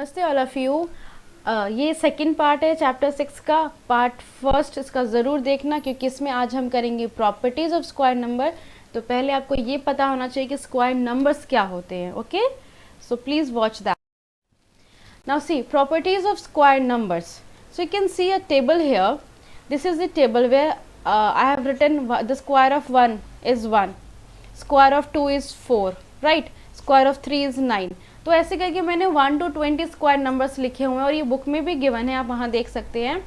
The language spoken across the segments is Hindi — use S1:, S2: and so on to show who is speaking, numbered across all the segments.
S1: नमस्ते ऑल ऑफ यू। ये सेकंड पार्ट है चैप्टर 6 का। पार्ट फर्स्ट इसका ज़रूर देखना क्योंकि इसमें आज हम करेंगे प्रॉपर्टीज़ ऑफ स्क्वायर नंबर। तो पहले आपको ये पता होना चाहिए कि स्क्वायर नंबर्स क्या होते हैं। Okay, so please watch that. Now see properties of square numbers. So you can see a table here. This is the table where I have written the square of 1 is 1, square of 2 is 4, right? Square of 3 is 9. तो ऐसे करके मैंने 1 to 20 स्क्वायर नंबर्स लिखे हुए हैं और ये बुक में भी गिवन है, आप वहाँ देख सकते हैं।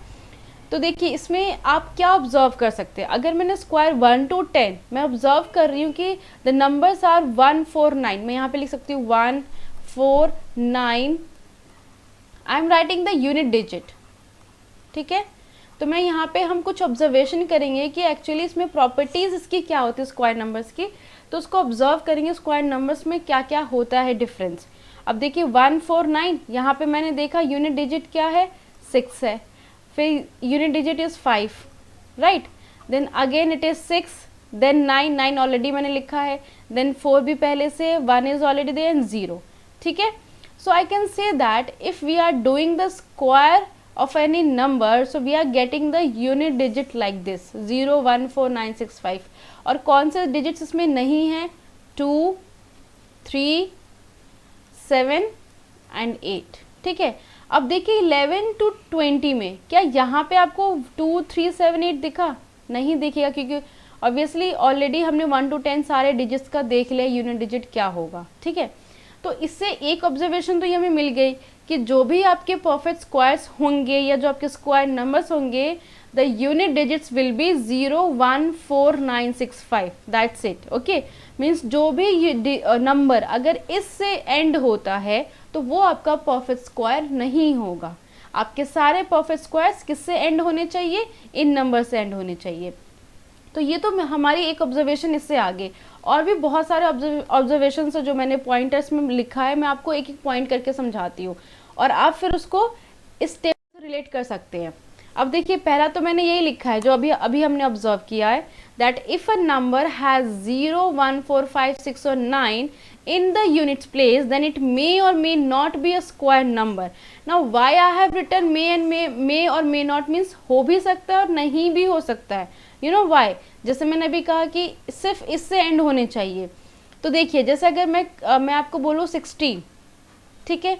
S1: तो देखिए इसमें आप क्या ऑब्जर्व कर सकते हैं। अगर मैंने स्क्वायर 1 to 10 मैं ऑब्जर्व कर रही हूँ कि द नंबर्स आर 1 4 9। मैं यहाँ पे लिख सकती हूँ 1 4 9। आई am writing the unit digit, ठीक है। तो मैं यहाँ पे हम कुछ ऑब्जर्वेशन करेंगे कि एक्चुअली इसमें प्रॉपर्टीज इसकी क्या होती है स्क्वायर नंबर्स की। तो उसको ऑब्जर्व करेंगे स्क्वायर नंबर्स में क्या क्या होता है डिफरेंस। अब देखिए 1 4 9 यहाँ पे मैंने देखा यूनिट डिजिट क्या है 6 है, फिर unit digit is 5, right. Then again it is 6, then 9 already मैंने लिखा है, देन 4 भी पहले से, 1 इज ऑलरेडी देयर एंड 0, ठीक है। So I can say that if we are doing the square of any number, so we are getting the unit digit like this 0 1 4 9 6 5। और कौन से डिजिट्स इसमें नहीं है 2 3 7 एंड 8, ठीक है। अब देखिए 11 to 20 में क्या यहाँ पे आपको 2 3 7 8 दिखा? नहीं दिखेगा क्योंकि ऑब्वियसली ऑलरेडी हमने 1 to 10 सारे डिजिट्स का देख लिया यूनिट डिजिट क्या होगा, ठीक है। तो इससे एक ऑब्जर्वेशन तो ये हमें मिल गई कि जो भी आपके परफेक्ट स्क्वायर्स होंगे या जो आपके स्क्वायर नंबर्स होंगे the unit digits will be 0 1 4 9 6 5, that's it. Okay, means जो भी नंबर अगर इससे एंड होता है तो वो आपका परफेक्ट स्क्वायर नहीं होगा। आपके सारे परफेक्ट स्क्वायर्स किससे एंड होने चाहिए? इन नंबर से एंड होने चाहिए। तो ये तो हमारी एक ऑब्जर्वेशन इससे आगे और भी बहुत सारे ऑब्जर्वेशन है जो मैंने पॉइंटर्स में लिखा है। मैं आपको एक एक पॉइंट करके समझाती हूँ और आप फिर उसको इस टेबल से रिलेट कर सकते हैं। अब देखिए पहला तो मैंने यही लिखा है जो अभी हमने ऑब्जर्व किया है that if a number has 0 1 4 5 6 और 9 in the units place then it may or may not be a square number. Now why I have written may and may or may not means हो भी सकता है और नहीं भी हो सकता है। You know why? जैसे मैंने अभी कहा कि सिर्फ इससे एंड होने चाहिए। तो देखिए जैसे अगर मैं आपको बोलूँ 16, ठीक है,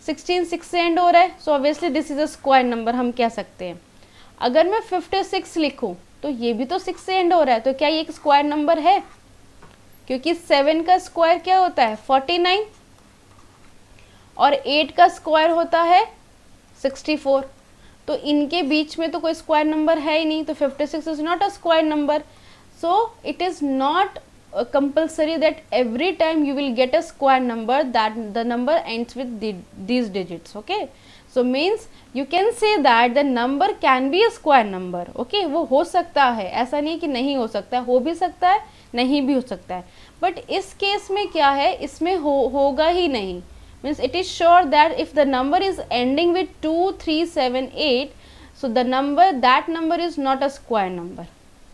S1: 16 6 से एंड हो रहा है, so obviously this is a square number हम कह सकते हैं। अगर मैं 56 लिखूँ तो ये भी तो 6 से एंड हो रहा है, तो क्या ये एक स्क्वायर नंबर है? क्योंकि 7 का स्क्वायर क्या होता है 49 और 8 का स्क्वायर होता है 64। तो इनके बीच में तो कोई स्क्वायर नंबर है ही नहीं, तो 56 is not a square number. So it is not compulsory that every time you will get a square number that the number ends with these digits. Okay, so means you can say that the number can be a square number. Okay, वो हो सकता है, ऐसा नहीं कि नहीं हो सकता है, हो भी सकता है नहीं भी हो सकता है। बट इस केस में क्या है, इसमें होगा ही नहीं। means it is sure that if the number is ending with 2 3 7 8 so the number that number is not a square number.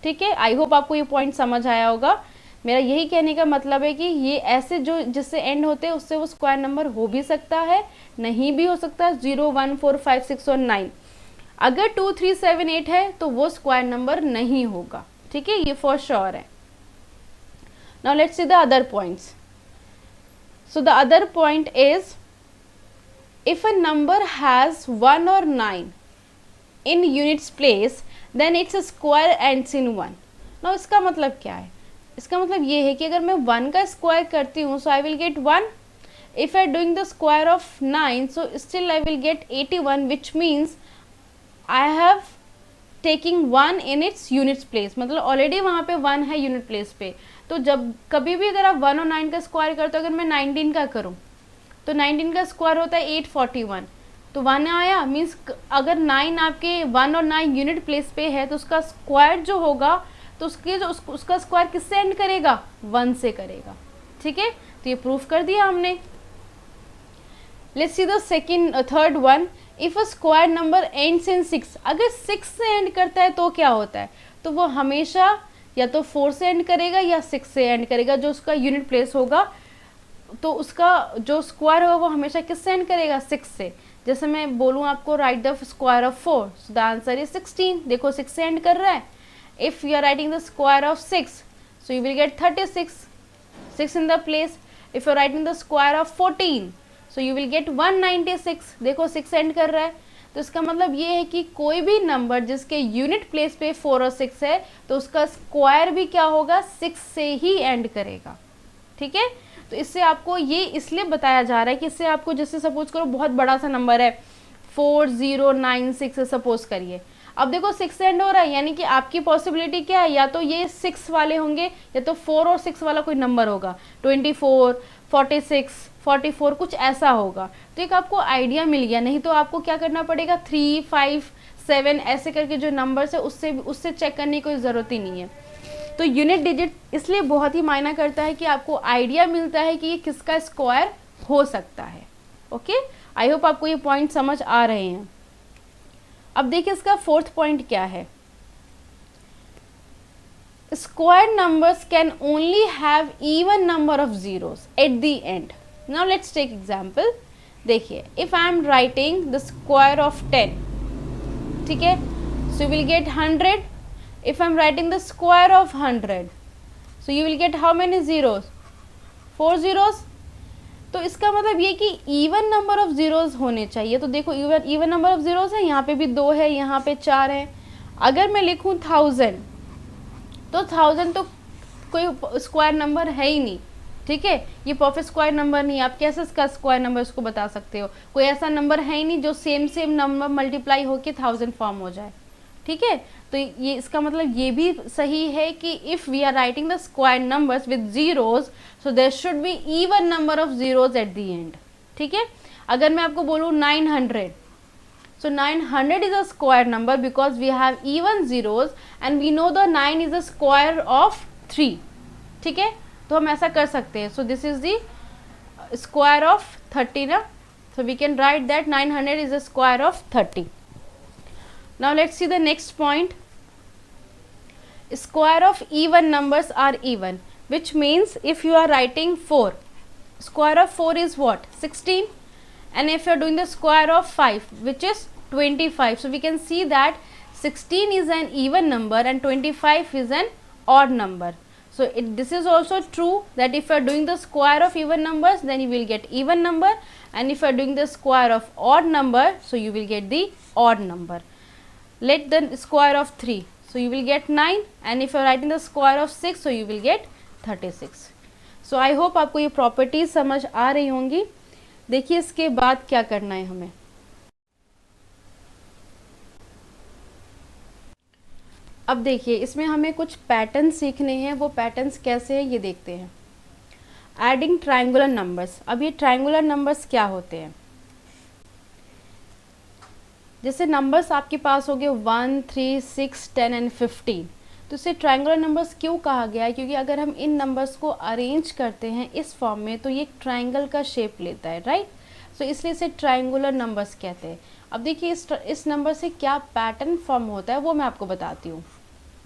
S1: ठीक है, आई होप आपको ये पॉइंट समझ आया होगा। मेरा यही कहने का मतलब है कि ये ऐसे जो जिससे एंड होते हैं उससे वो स्क्वायर नंबर हो भी सकता है नहीं भी हो सकता है। 0 1 4 5 6 और 9 अगर 2 3 7 8 है तो वो स्क्वायर नंबर नहीं होगा, ठीक है, ये फॉर श्योर है। Now let's see the other points. So the other point is if a number has 1 और 9 in units place then it's a square ends in 1। Now इसका मतलब क्या है? इसका मतलब ये है कि अगर मैं 1 का स्क्वायर करती हूँ so I will get 1। If I doing the square of 9 so still I will get 81 which means I have taking 1 in its units place. मतलब ऑलरेडी वहाँ पे 1 है यूनिट प्लेस पे। तो जब कभी भी अगर आप 1 और 9 का स्क्वायर करते हो, अगर मैं 19 का करूँ तो 19 का स्क्वायर होता है 841, तो 1 आया मीन्स अगर 9 आपके 1 और 9 यूनिट प्लेस पे है तो उसका स्क्वायर जो होगा तो उसका स्क्वायर किससे एंड करेगा 1 से करेगा, ठीक है। तो ये प्रूफ कर दिया हमने। Let's see the third one. If a square number ends in 6, अगर 6 से एंड करता है तो क्या होता है? तो वो हमेशा या तो 4 से एंड करेगा या 6 से एंड करेगा, जो उसका यूनिट प्लेस होगा तो उसका जो स्क्वायर होगा वो हमेशा किससे एंड करेगा, 6 से। जैसे मैं बोलूँ आपको write the square of 4, so the answer is 16। देखो 6 से एंड कर रहा है। If you are writing the square of 6, so you will get 36, 6 in the place. If you are writing the square of 14, so you will get 196. देखो 6 एंड कर रहा है, तो इसका मतलब ये है कि कोई भी नंबर जिसके यूनिट प्लेस पे 4 और 6 है तो उसका स्क्वायर भी क्या होगा, 6 से ही एंड करेगा। ठीक है, तो इससे आपको ये इसलिए बताया जा रहा है कि इससे आपको, जैसे सपोज करो बहुत बड़ा सा नंबर है 4096 सपोज करिए, अब देखो 6 से एंड हो रहा है, यानी कि आपकी पॉसिबिलिटी क्या है, या तो ये 6 वाले होंगे या तो 4 और 6 वाला कोई नंबर होगा, 24, 46, 44 कुछ ऐसा होगा। तो एक आपको आइडिया मिल गया। नहीं तो आपको क्या करना पड़ेगा, 3, 5, 7 ऐसे करके जो नंबर्स है उससे चेक करने की कोई ज़रूरत ही नहीं है। तो यूनिट डिजिट इसलिए बहुत ही मायना करता है कि आपको आइडिया मिलता है कि ये किसका स्क्वायर हो सकता है। ओके, आई होप आपको ये पॉइंट समझ आ रहे हैं। अब देखिए इसका फोर्थ पॉइंट क्या है, square numbers can only have even number of zeros at the end. Now let's take example. देखिए if I am writing the square of 10, ठीक है, so you will get 100। If I am writing the square of 100, so you will get how many zeros, 4 zeros. तो इसका मतलब ये कि इवन नंबर ऑफ जीरोस होने चाहिए। तो देखो इवन नंबर ऑफ जीरोस है, यहाँ पे भी 2 है, यहाँ पे 4 है। अगर मैं लिखूँ 1000, तो 1000 तो कोई स्क्वायर नंबर है ही नहीं। ठीक है, ये परफेक्ट स्क्वायर नंबर नहीं है। आप कैसे इसका स्क्वायर नंबर उसको बता सकते हो, कोई ऐसा नंबर है ही नहीं जो सेम नंबर मल्टीप्लाई होके 1000 फॉर्म हो जाए। ठीक है, तो ये इसका मतलब ये भी सही है कि if we are writing the square numbers with zeros, so there should be even number of zeros at the end. ठीक है, अगर मैं आपको बोलूँ 900, so 900 is a square number because we have even zeros and we know the 9 is a square of 3. ठीक है, तो हम ऐसा कर सकते हैं। so this is the square of 30 ना, so we can write that 900 is a square of 30. Now let's see the next point. Square of even numbers are even, which means if you are writing 4, square of 4 is what, 16. And if you are doing the square of 5, which is 25, so we can see that 16 is an even number and 25 is an odd number. So this is also true that if you are doing the square of even numbers, then you will get even number, and if you are doing the square of odd number, so you will get the odd number. Let the square of 3, so you will get 9, and if you are writing the square of 6, so you will get 36. So I hope आपको ये properties समझ आ रही होंगी। देखिए इसके बाद क्या करना है हमें। अब देखिए इसमें हमें कुछ पैटर्न सीखने हैं, वो पैटर्न्स कैसे हैं ये देखते हैं। Adding triangular numbers. अब ये ट्रायंगुलर नंबर्स क्या होते हैं, जैसे नंबर्स आपके पास हो गए 1, 3, 6, 10 एंड 15, तो इसे ट्रायंगुलर नंबर्स क्यों कहा गया है, क्योंकि अगर हम इन नंबर्स को अरेंज करते हैं इस फॉर्म में तो ये ट्रायंगल का शेप लेता है, राइट। सो इसलिए इसे ट्रायंगुलर नंबर्स कहते हैं। अब देखिए इस नंबर से क्या पैटर्न फॉर्म होता है वो मैं आपको बताती हूँ।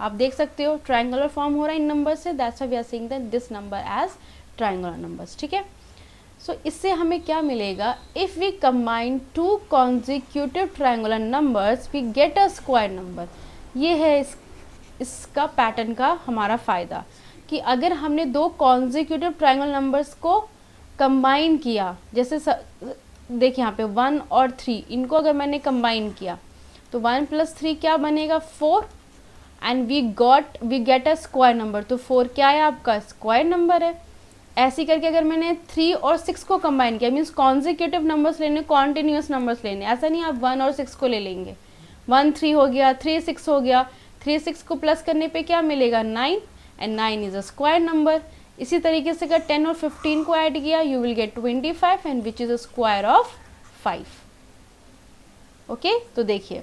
S1: आप देख सकते हो ट्रायंगुलर फॉर्म हो रहा है इन नंबर से, that's why we are saying that this number as triangular numbers. ठीक है, सो इससे हमें क्या मिलेगा, if we combine 2 consecutive triangular numbers we get a square number. ये है इसका पैटर्न का हमारा फ़ायदा, कि अगर हमने 2 कॉन्जिक्यूटिव ट्रायंगुलर नंबर्स को कंबाइन किया, जैसे देखिए यहाँ पे 1 और 3, इनको अगर मैंने कंबाइन किया तो 1 + 3 क्या बनेगा, 4, and we get a square number. तो 4 क्या है, आपका स्क्वायर नंबर है। ऐसे करके अगर मैंने 3 और 6 को कंबाइन किया, मीन्स कॉन्जिक्यूटिव नंबर्स लेने, कॉन्टिन्यूस नंबर्स लेने, ऐसा नहीं आप 1 और 6 को ले लेंगे। 1 3 हो गया, 3 6 हो गया, 3 6 को प्लस करने पे क्या मिलेगा, 9, and 9 is a square number. इसी तरीके से अगर 10 और 15 को ऐड किया, you will gate 25 and which is a square of 5। Okay, तो देखिए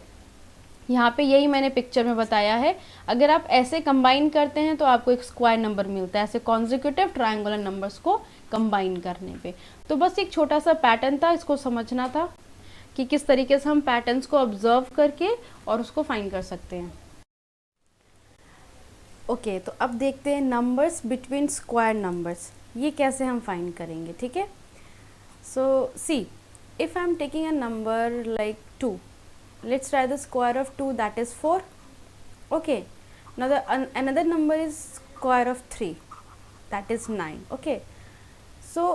S1: यहाँ पे यही मैंने पिक्चर में बताया है। अगर आप ऐसे कंबाइन करते हैं तो आपको एक स्क्वायर नंबर मिलता है, ऐसे कॉन्जिक्यूटिव ट्रायंगुलर नंबर्स को कंबाइन करने पे। तो बस एक छोटा सा पैटर्न था, इसको समझना था कि किस तरीके से हम पैटर्न्स को ऑब्जर्व करके और उसको फाइंड कर सकते हैं। ओके, तो अब देखते हैं नंबर्स बिटवीन स्क्वायर नंबर्स। ये कैसे हम फाइंड करेंगे, ठीक है। सो सी, if I'm taking a number like 2, let's try the square of 2, that is 4. Okay, now another number is square of 3, that is 9. Okay, so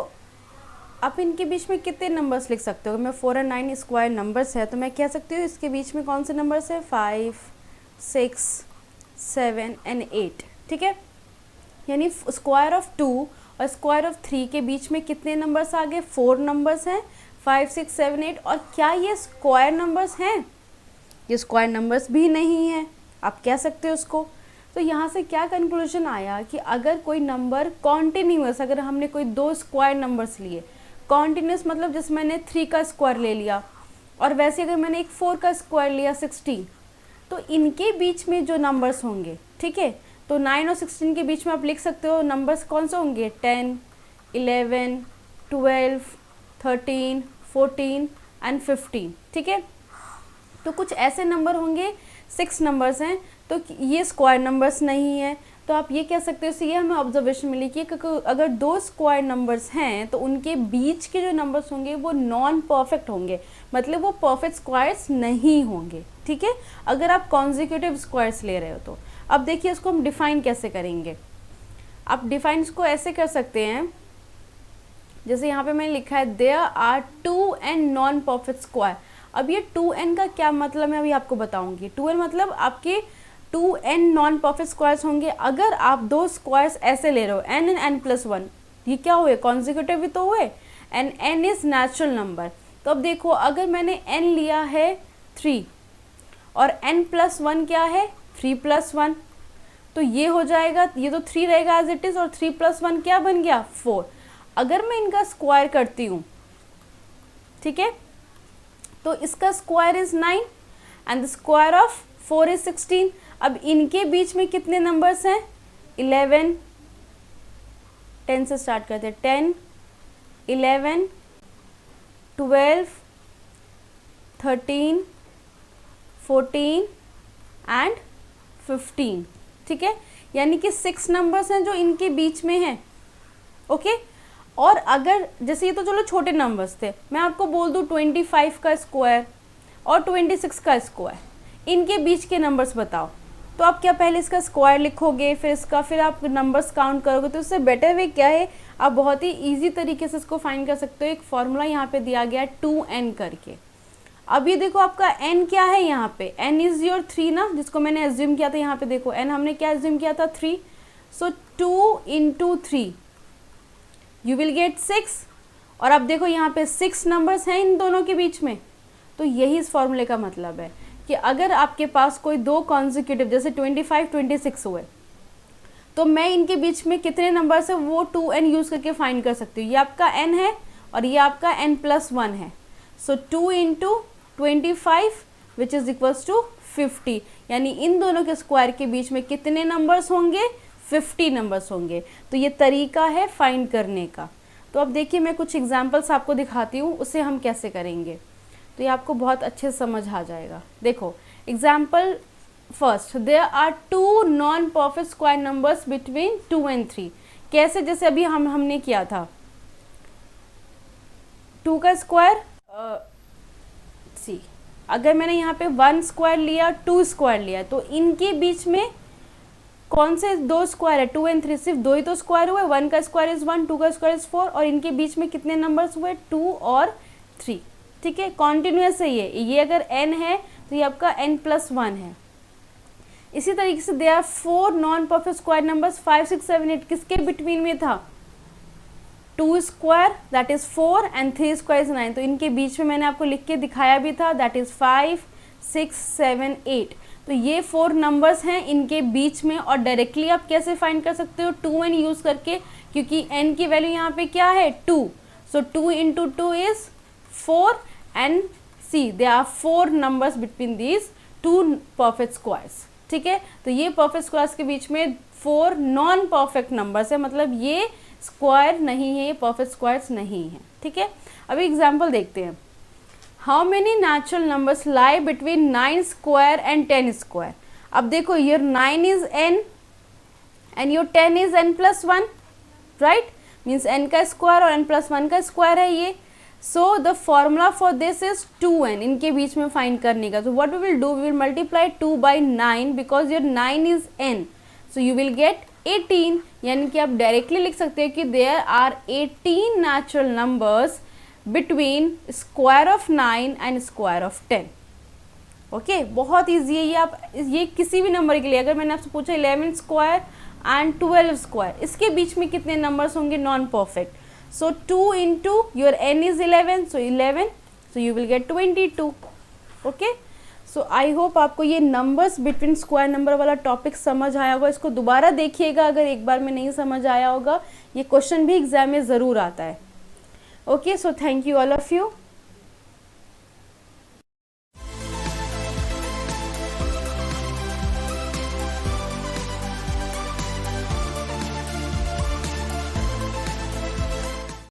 S1: आप इनके बीच में कितने नंबर्स लिख सकते हो? मैं 4 और 9 स्क्वायर नंबर्स है तो मैं कह सकती हूँ इसके बीच में कौन से नंबर्स है? 5, 6, 7 एंड 8, ठीक है। यानी स्क्वायर ऑफ 2 और स्क्वायर ऑफ 3 के बीच में कितने नंबर्स आ गए? 4 नंबर्स हैं, 5, 6, 7, 8। और क्या ये स्क्वायर नंबर्स हैं? ये स्क्वायर नंबर्स भी नहीं है, आप कह सकते हो उसको। तो यहाँ से क्या कंक्लूजन आया कि अगर कोई नंबर कॉन्टिन्यूस, अगर हमने कोई 2 स्क्वायर नंबर्स लिए, कॉन्टिन्यूस मतलब जैसे मैंने 3 का स्क्वायर ले लिया और वैसे अगर मैंने एक 4 का स्क्वायर लिया 16, तो इनके बीच में जो नंबर्स होंगे, ठीक है, तो 9 और 16 के बीच में आप लिख सकते हो नंबर्स कौन से होंगे? 10, 11, 12, 13, 14 एंड 15, ठीक है। तो कुछ ऐसे नंबर होंगे, 6 नंबर्स हैं, तो ये स्क्वायर नंबर्स नहीं है। तो आप ये कह सकते हो, ये हमें ऑब्जर्वेशन मिली कि अगर 2 स्क्वायर नंबर्स हैं तो उनके बीच के जो नंबर्स होंगे वो नॉन परफेक्ट होंगे, मतलब वो परफेक्ट स्क्वायर्स नहीं होंगे, ठीक है, अगर आप कॉन्जिक्यूटिव स्क्वायर्स ले रहे हो तो। अब देखिए इसको हम डिफाइन कैसे करेंगे। आप डिफाइन इसको ऐसे कर सकते हैं, जैसे यहाँ पे मैंने लिखा है there are 2n non perfect square. अब ये 2n का क्या मतलब है अभी आपको बताऊंगी। 2n मतलब आपके 2n नॉन परफेक्ट स्क्वायर्स होंगे। अगर आप 2 स्क्वायर्स ऐसे ले रहे हो n एंड n+1, ये क्या हुए? कॉन्जिक्यूटिव भी तो हुए, and n is natural number. तो अब देखो अगर मैंने n लिया है 3 और n+1 क्या है? 3+1, तो ये हो जाएगा, ये तो 3 रहेगा एज इट इज, और 3+1 क्या बन गया? 4। अगर मैं इनका स्क्वायर करती हूँ, ठीक है, तो इसका square is 9 and the square of 4 is 16। अब इनके बीच में कितने नंबर्स हैं? 11, 10 से स्टार्ट करते हैं, 10, 11, 12, 13, 14 एंड 15, ठीक है। यानी कि 6 नंबर्स हैं जो इनके बीच में हैं, ओके। और अगर जैसे ये तो चलो छोटे नंबर्स थे, मैं आपको बोल दूँ 25 का स्क्वायर और 26 का स्क्वायर, इनके बीच के नंबर्स बताओ, तो आप क्या पहले इसका स्क्वायर लिखोगे, फिर आप नंबर्स काउंट करोगे? तो इससे बेटर वे क्या है, आप बहुत ही ईजी तरीके से इसको फाइंड कर सकते हो। एक फॉर्मूला यहाँ पे दिया गया है 2n करके। अब ये देखो आपका n क्या है यहाँ पे? n इज योर 3 ना, जिसको मैंने एज्यूम किया था। यहाँ पे देखो n हमने क्या एज्यूम किया था? 3। सो 2 × 3 यू विल गेट 6। और अब देखो यहाँ पे 6 नंबर्स हैं इन दोनों के बीच में। तो यही इस फॉर्मूले का मतलब है कि अगर आपके पास कोई 2 कॉन्जिक्यूटिव जैसे 25, 26 हुए, तो मैं इनके बीच में कितने नंबर्स है वो 2n यूज करके फाइंड कर सकती हूँ। ये आपका n है और ये आपका n+1 है। सो 2 × 25 विच इज इक्वल्स टू 50। यानी इन दोनों के स्क्वायर के बीच में कितने नंबर्स होंगे? 50 नंबर्स होंगे। तो ये तरीका है फाइंड करने का। तो अब देखिए मैं कुछ एग्जाम्पल्स आपको दिखाती हूँ, उसे हम कैसे करेंगे, तो ये आपको बहुत अच्छे से समझ आ जाएगा। देखो example first, there are 2 non perfect square numbers between 2 and 3। कैसे? जैसे अभी हमने किया था 2 का स्क्वायर, सी अगर मैंने यहाँ पे 1 स्क्वायर लिया, 2 स्क्वायर लिया, तो इनके बीच में कौन से 2 स्क्वायर है? 2 and 3, सिर्फ 2 ही तो स्क्वायर हुए। 1 का स्क्वायर इज 1, 2 का स्क्वायर इज 4, और इनके बीच में कितने नंबर्स हुए? 2 और 3, ठीक है। कॉन्टिन्यूस है ये अगर n है तो ये आपका n+1 है। इसी तरीके से there are 4 non perfect square numbers 5, 6, 7, 8 किसके बिटवीन में था? 2 square that is 4 and 3 square is 9। तो इनके बीच में मैंने आपको लिख के दिखाया भी था, दैट इज 5, 6, 7, 8। तो ये 4 नंबर्स हैं इनके बीच में। और डायरेक्टली आप कैसे फाइंड कर सकते हो? 2n यूज करके, क्योंकि n की वैल्यू यहाँ पे क्या है? 2। So 2 × 2 is 4 and see there are 4 numbers between these 2 perfect squares, ठीक है। तो ये परफेक्ट स्क्वायर्स के बीच में 4 नॉन परफेक्ट नंबर्स है, मतलब ये स्क्वायर नहीं है, ये परफेक्ट स्क्वायर्स नहीं है, ठीक है। अभी एग्जाम्पल देखते हैं। How many natural numbers lie between 9 square and 10 square. अब देखो your 9 is n and your 10 is n+1, right. Means n का स्क्वायर और n प्लस 1 का स्क्वायर है ये। So the formula for this is 2n, इनके बीच में फाइंड करने का। तो what we will do, we will multiply 2 by 9 because your 9 is n, so you will get 18। यानी कि आप डायरेक्टली लिख सकते हो कि there are 18 natural numbers between square of 9 and square of 10। Okay, बहुत ईजी है ये। आप ये किसी भी नंबर के लिए, अगर मैंने आपसे पूछा 11 स्क्वायर एंड 12 स्क्वायर, इसके बीच में कितने नंबर्स होंगे non perfect. So 2 into your n is 11, so 11, so you will gate 22। Okay, so I hope आपको ये नंबर्स बिटवीन स्क्वायर नंबर वाला टॉपिक समझ आया होगा। इसको दोबारा देखिएगा अगर एक बार में नहीं समझ आया होगा, ये क्वेश्चन भी एग्जाम में ज़रूर आता है। Okay, so thank you all of you.